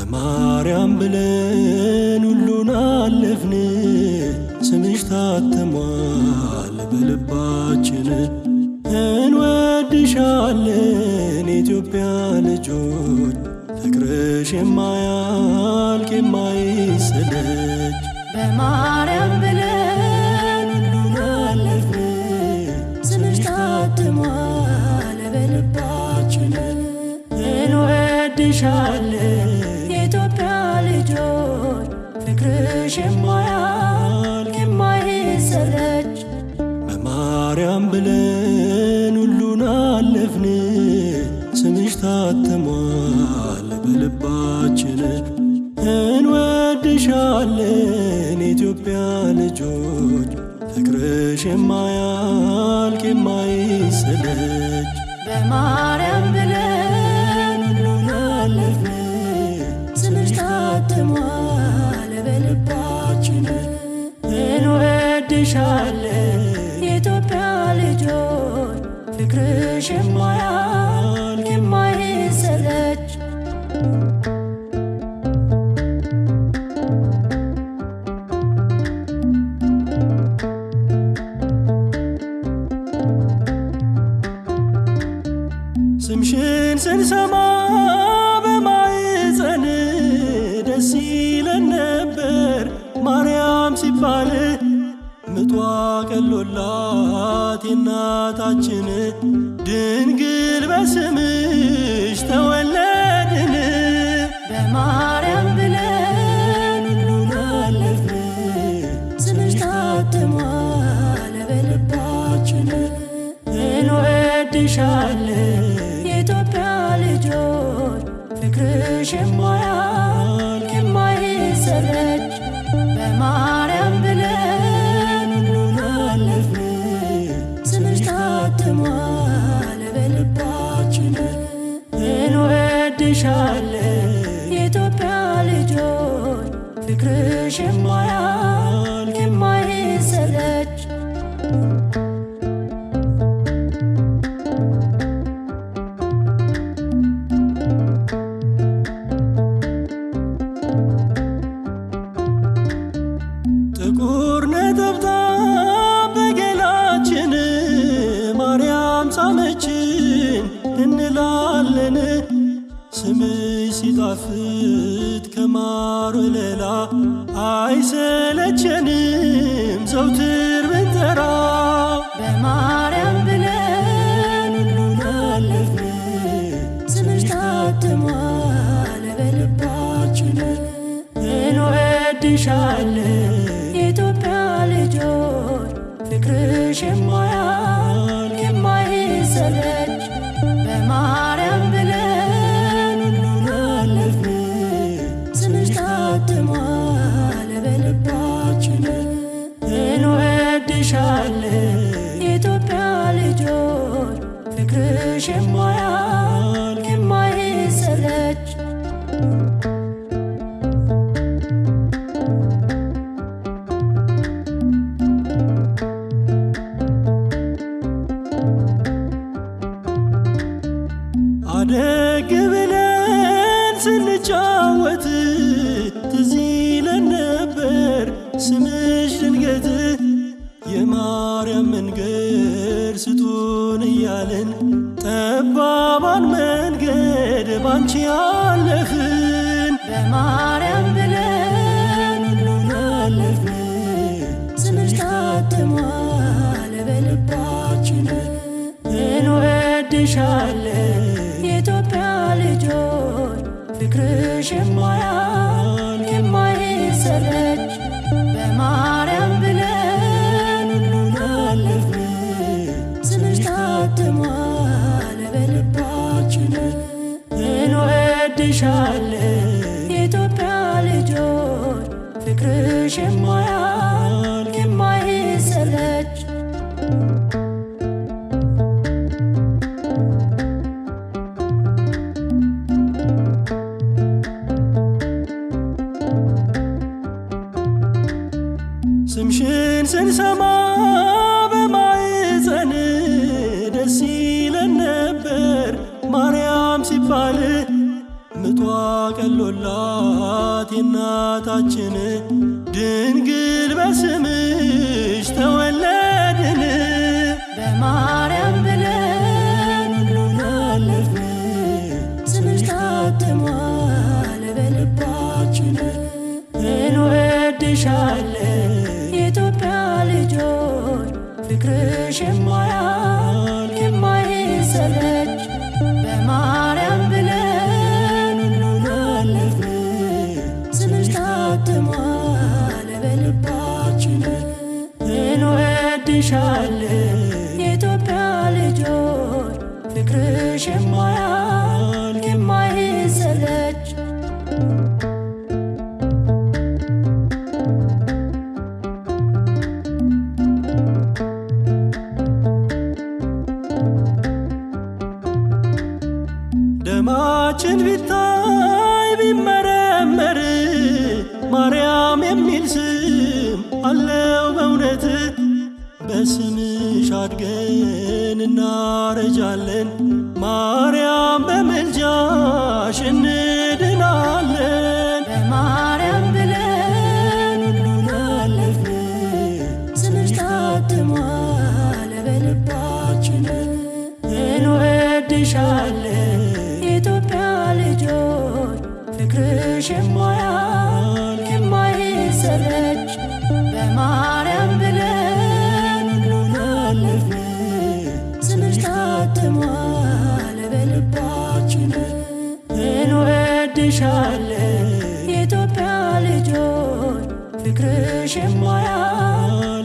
በማርያም ብለን ሁሉን አለፍን። ስምሽ ታትሟል በልባችን። እንወድሻለን የኢትዮጵያ ልጆች፣ ፍቅርሽ የማያልቅ የማይሰለች። በማርያም ብለን ሁሉን አለፍን። ስምሽ ታትሟል በልባችን። እንወድሻለን የኢትዮጵያ ልጆች፣ ፍቅርሽ የማያልቅ የማይሰለች። በማርያም ብለን ሁሉን አለፍን። ስምሽ ታትሟል በልባችን። እንወድሻለን የኢትዮጵያ ልጆች፣ ፍቅርሽ የማያልቅ የማይሰለች። በማርያም ብለን ሁሉን አለፍን። ስምሽ ታትሟል በልባችን። እንወድሻለን የኢትዮጵያ ልጆች፣ ፍቅርሽ የማያልቅ የማይሰለች። ስምሽን ስንሰማ በማኅፀን ደስ ይለን ነበር። ማርያም ሲባል ምጧ ቀሎላት የእናታችን። ድንግል በስምሽ ተወለድን። በማርያም ብለን ሁሉን አለፍን። ስምሽ ታትሟል በልባችን። እንወድሻለን የኢትዮጵያ ልጆች፣ ፍቅርሽ የማያልቅ የማይሰለች። በማርያም ብለን ሁሉን አለፍን። ስምሽ ታትሟል በልባችን። እንወድሻለን የኢትዮጵያ ልጆች፣ ፍቅርሽ የማያልቅ የማይሰለች። ጥቁር ነጠብጣብ በገላችን ማርያም ሳመችን እንላለን። ስምሽ ሲጣፍጥ ከማር ወለላ አይሰለቸንም ዘውትር ብንጠራ። በማርያም ብለን ሁሉን አለፍን። ስምሽ ታትሟል በልባችን። እንወድሻለን የኢትዮጵያ ልጆች፣ ፍቅርሽ የማያልቅ የማይሰለች። በማርያም ብለን ሁሉን አለፍን። ስምሽ ታትሟል በልባችን። እንወድሻለን የኢትዮጵያ ልጆች፣ ፍቅርሽ የማያልቅ የማይሰለች። አደግ ብለን ስንጫወት ትዝ ይለን ነበር ስምሽ ድንገት። የማርያም መንገድ ስጡን እያልን ጠባባን መንገድ ባንቺ አለፍን። በማርያም ብለን ሁሉን አለፍን። ስምሽ ታትሟል በልባችን። እንወድሻለን የኢትዮጵያ ልጆች፣ ፍቅርሽ የማያልቅ የማይሰለች። በማርያም ብለን ሁሉን አለፍን። ስምሽ ታትሟል በልባችን። እንወድሻለን የኢትዮጵያ ልጆች፣ ፍቅርሽ የማያልቅ የማይሰለች። ስምሽን ስንሰማ በማኅፀን ደስ ይለን ነበር። ማርያም ሲባል ምጧ ቀሎላት የእናታችን ድንግል በስምሽ ተወለድን። በማርያም ብለን ሁሉን አለፍን፣ ስምሽ ታትሟል በልባችን። እንወድሻለን የኢትዮጵያ ልጆች ፍቅርሽ የማያልቅ የማይሰለች። በማርያም ብለን ሁሉን አለፍን፣ ስምሽ ታትሟል በልባችን። እንወድሻለን የኢትዮጵያ ልጆች ፍቅርሽ የማያልቅ የማይሰለች። ደማችን ቢታይ ቢመረመር ማርያም የሚል ስም አለው በእውነት። በስምሽ አድገን እናረጃለን፣ ማርያም በምልጃሽ እንድናለን። በማርያም ብለን ሁሉን አለፍን፣ ስምሽ ታትሟል በልባችን። እንወድሻለን የኢትዮጵያ ልጆች ፍቅርሽ የማያልቅ የማይሰለች። በማርያም ብለን ሁሉን አለፍን፣ ስምሽ ታትሟል በልባችን። እንወድሻለን የኢትዮጵያ ልጆች ፍቅርሽ የማያልቅ